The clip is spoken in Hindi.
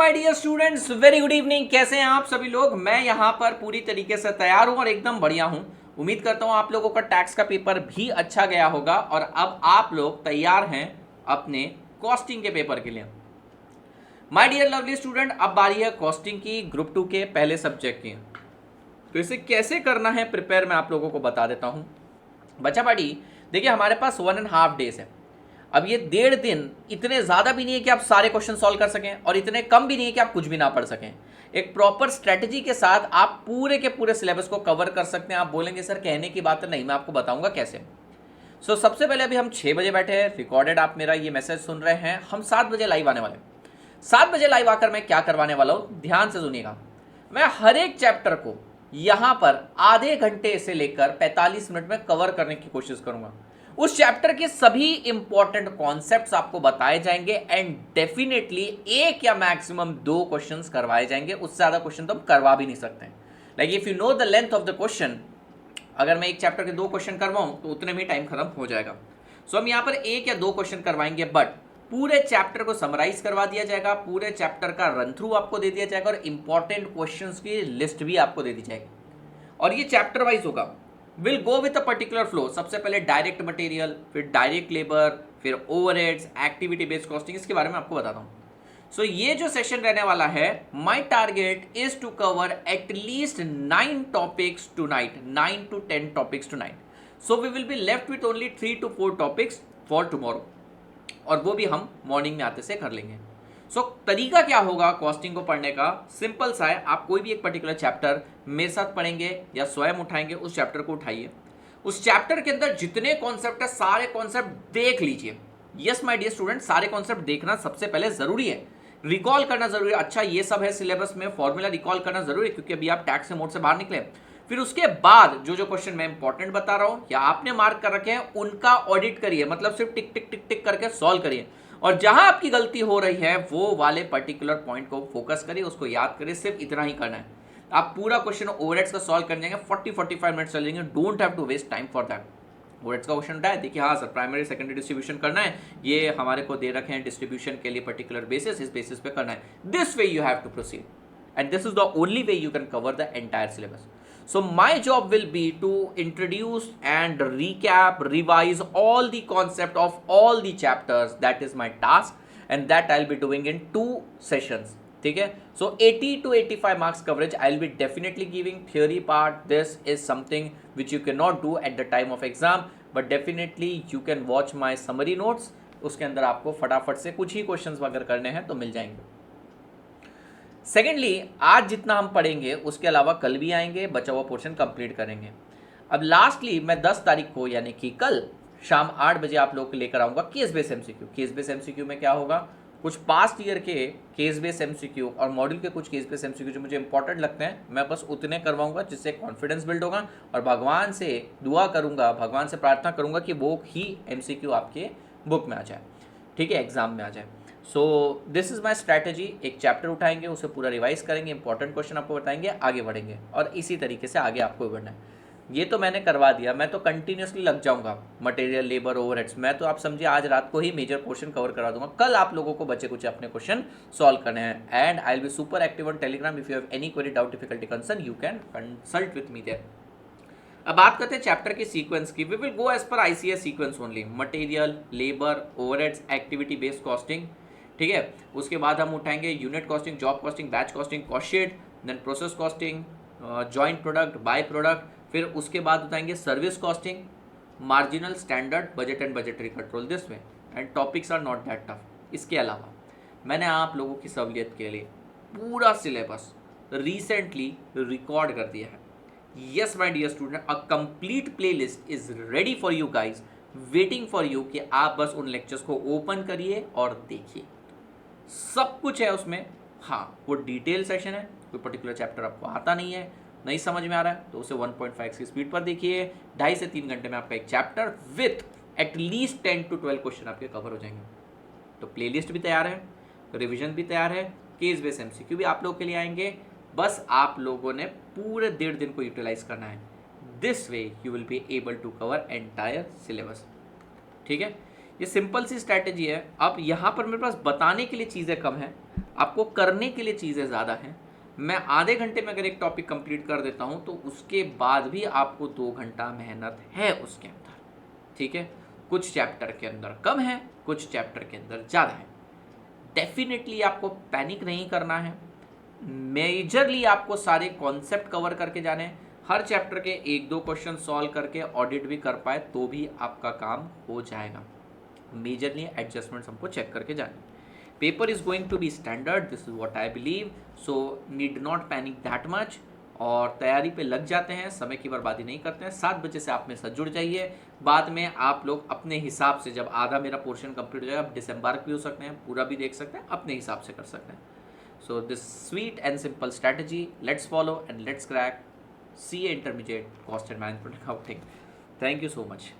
My dear students, very good evening. कैसे हैं आप सभी लोग? मैं यहाँ पर पूरी तरीके से तैयार हूँ और एकदम बढ़िया हूँ। उम्मीद करता हूँ आप लोगों का टैक्स का पेपर भी अच्छा गया होगा और अब आप लोग तैयार हैं अपने कॉस्टिंग के पेपर के लिए। माय डियर लवली स्टूडेंट, अब बारी है कॉस्टिंग की, ग्रुप 2 के पहले सब्जेक्ट की। तो इसे कैसे करना है प्रिपेयर मैं आप लोगों को बता देता हूँ। बच्चा पार्टी, देखिए हमारे पास 1.5 डेज है। अब ये 1.5 दिन इतने ज़्यादा भी नहीं है कि आप सारे क्वेश्चन सॉल्व कर सकें और इतने कम भी नहीं है कि आप कुछ भी ना पढ़ सकें। एक प्रॉपर स्ट्रेटजी के साथ आप पूरे के पूरे सिलेबस को कवर कर सकते हैं। आप बोलेंगे सर कहने की बात नहीं, मैं आपको बताऊंगा कैसे। सबसे पहले अभी हम 6 बजे बैठे हैं, रिकॉर्डेड आप मेरा ये मैसेज सुन रहे हैं। हम 7 बजे लाइव आने वाले हैं। 7 बजे लाइव आकर मैं क्या करवाने वाला हूँ, ध्यान से सुनिएगा। मैं हर एक चैप्टर को यहाँ पर आधे घंटे से लेकर 45 मिनट में कवर करने की कोशिश करूंगा। उस चैप्टर के सभी इंपॉर्टेंट कॉन्सेप्ट्स आपको बताए जाएंगे एंड डेफिनेटली एक या मैक्सिमम 2 क्वेश्चंस करवाए जाएंगे। उससे ज़्यादा क्वेश्चन तो हम करवा भी नहीं सकते हैं। Like if you know the length of the question, अगर मैं एक चैप्टर के 2 क्वेश्चन करवाऊं तो उतने में टाइम खत्म हो जाएगा। हम यहाँ पर 1 या 2 क्वेश्चन करवाएंगे, बट पूरे चैप्टर को समराइज करवा दिया जाएगा, पूरे चैप्टर का रन थ्रू आपको दे दिया जाएगा और इंपॉर्टेंट क्वेश्चंस की लिस्ट भी आपको दे दी जाएगी। और ये चैप्टर वाइज होगा। Will go with a particular flow. सबसे पहले डायरेक्ट मटेरियल, फिर डायरेक्ट लेबर, फिर ओवरहेड्स, एक्टिविटी बेस्ड कॉस्टिंग, इसके बारे में आपको बताता हूँ। ये जो सेशन रहने वाला है, my target is to cover at least 9 topics tonight, 9 to 10 topics tonight. We will be left with only 3 to 4 topics for tomorrow, और वो भी हम मॉर्निंग में आते से कर लेंगे। तरीका क्या होगा कॉस्टिंग को पढ़ने का? सिंपल सा है। आप कोई भी एक पर्टिकुलर चैप्टर मेरे साथ पढ़ेंगे या स्वयं उठाएंगे, उस चैप्टर को उठाइए। उस चैप्टर के अंदर जितने कॉन्सेप्ट है सारे कॉन्सेप्ट देख लीजिए। यस माय डियर स्टूडेंट, सारे कॉन्सेप्ट देखना सबसे पहले जरूरी है, रिकॉल करना जरूरी है। अच्छा ये सब है सिलेबस में, फॉर्मूला रिकॉल करना जरूरी है क्योंकि अभी आप टैक्स के मोड से बाहर निकले। फिर उसके बाद जो जो क्वेश्चन मैं इंपॉर्टेंट बता रहा हूं या आपने मार्क कर रखे हैं उनका ऑडिट करिए, मतलब सिर्फ टिक टिक टिक टिक करके सॉल्व करिए। और जहां आपकी गलती हो रही है वो वाले पर्टिकुलर पॉइंट को फोकस करिए, उसको याद करिए। सिर्फ इतना ही करना है। आप पूरा क्वेश्चन ओवरहेड्स का सॉल्व कर जाएंगे, 40-45 मिनट्स चल जाएंगे। Don't have to waste time for that. Overheads का क्वेश्चन उठाए, देखिए हाँ सर प्राइमरी सेकेंडरी डिस्ट्रीब्यूशन करना है, ये हमारे को दे रखे हैं डिस्ट्रीब्यूशन के लिए पर्टिकुलर बेसिस, इस बेसिस पे करना है। This way you have to proceed and this is the only way you can cover the entire syllabus. So my job will be to introduce and recap, revise all the concept of all the chapters. That is my task and that I'll be doing in 2 sessions. ठीक है? So 80 to 85 marks coverage I'll be definitely giving. Theory part, this is something which you cannot do at the time of exam, but definitely you can watch my summary notes. उसके अंदर आपको फटाफट से कुछ ही क्वेश्चंस अगर करने हैं तो मिल जाएंगे. सेकेंडली, आज जितना हम पढ़ेंगे उसके अलावा कल भी आएंगे, बचा हुआ पोर्शन कंप्लीट करेंगे. अब लास्टली मैं 10 तारीख को यानी कि कल शाम 8 बजे आप लोग लेकर आऊँगा case base MCQ. Case base MCQ में क्या होगा, कुछ पास्ट ईयर के केस बेस एमसीक्यू और मॉड्यूल के कुछ केस बेस एमसीक्यू जो मुझे इंपॉर्टेंट लगते हैं, मैं बस उतने करवाऊंगा जिससे कॉन्फिडेंस बिल्ड होगा और भगवान से दुआ करूंगा, भगवान से प्रार्थना करूंगा कि वो ही एमसीक्यू आपके बुक में आ जाए, ठीक है, एग्जाम में आ जाए. So this is my strategy. एक चैप्टर उठाएंगे, उसे पूरा रिवाइज करेंगे, इंपॉर्टेंट क्वेश्चन आपको बताएंगे, आगे बढ़ेंगे और इसी तरीके से आगे आपको बढ़ना है. ये तो मैंने करवा दिया, मैं तो कंटिन्यूसली लग जाऊंगा मटेरियल, लेबर, ओवरहेड्स. मैं तो आप समझिए आज रात को ही मेजर पोर्शन कवर करा दूंगा. कल आप लोगों को बचे कुछ अपने क्वेश्चन सॉल्व करने हैं and I will be super active on Telegram. If you have any query, doubt, difficulty, concern, you can consult with me there. अब बात करते हैं चैप्टर के सीक्वेंस की. We will go as per ICS sequence only. Material, labour, overheads, activity based costing, ठीक है. उसके बाद हम उठाएंगे unit costing, job costing, batch costing, cost sheet, then process costing, joint product, by product. फिर उसके बाद उठाएंगे service costing, marginal, standard, budget and budgetary control. This way and topics are not that tough. इसके अलावा मैंने आप लोगों की सहूलियत के लिए पूरा सिलेबस रिसेंटली रिकॉर्ड कर दिया है. Yes my dear student, a complete playlist is ready for you guys, waiting for you कि आप बस उन लेक्चर्स को ओपन करिए और देखिए. सब कुछ है उसमें. हाँ, वो डिटेल सेशन है. कोई पर्टिकुलर चैप्टर आपको आता नहीं है, नहीं समझ में आ रहा है, तो उसे 1.5 की स्पीड पर देखिए. 2.5 से 3 घंटे में आपका एक chapter with at least 10 to 12 question आपके कवर हो जाएंगे. तो प्लेलिस्ट भी तैयार है, रिविजन भी तैयार है, केस बेस एमसीक्यू भी आप लोग के लिए आएंगे. बस आप लोगों ने पूरे 1.5 दिन को यूटिलाइज करना है. This way you will be able to cover entire syllabus. ठीक है, ये सिंपल सी स्ट्रैटेजी है. अब यहाँ पर मेरे पास बताने के लिए चीज़ें कम हैं, आपको करने के लिए चीज़ें ज़्यादा हैं। मैं आधे घंटे में अगर एक टॉपिक कंप्लीट कर देता हूँ तो उसके बाद भी आपको 2 घंटा मेहनत है उसके अंदर, ठीक है। कुछ चैप्टर के अंदर कम है, कुछ चैप्टर के अंदर ज़्यादा है। डेफिनेटली आपको पैनिक नहीं करना है। मेजरली आपको सारे कॉन्सेप्ट कवर करके जाने हैं। हर चैप्टर के 1-2 क्वेश्चन सॉल्व करके ऑडिट भी कर पाए तो भी आपका काम हो जाएगा। मेजरली एडजस्टमेंट्स हमको चेक करके जाने। Paper is going to be standard, this is what I believe, so need not panic that much. और तैयारी पे लग जाते हैं, समय की बर्बादी नहीं करते हैं। 7 बजे से आप मेरे साथ जुड़ जाइए। बाद में आप लोग अपने हिसाब से, जब आधा मेरा पोर्शन कंप्लीट हो जाएगा, आप डिसएम्बार्क भी हो सकते हैं, पूरा भी देख सकते हैं, अपने हिसाब से कर सकते हैं। So this sweet and simple strategy, let's follow and let's crack CA Intermediate Cost and Management Accounting. Thank you so much.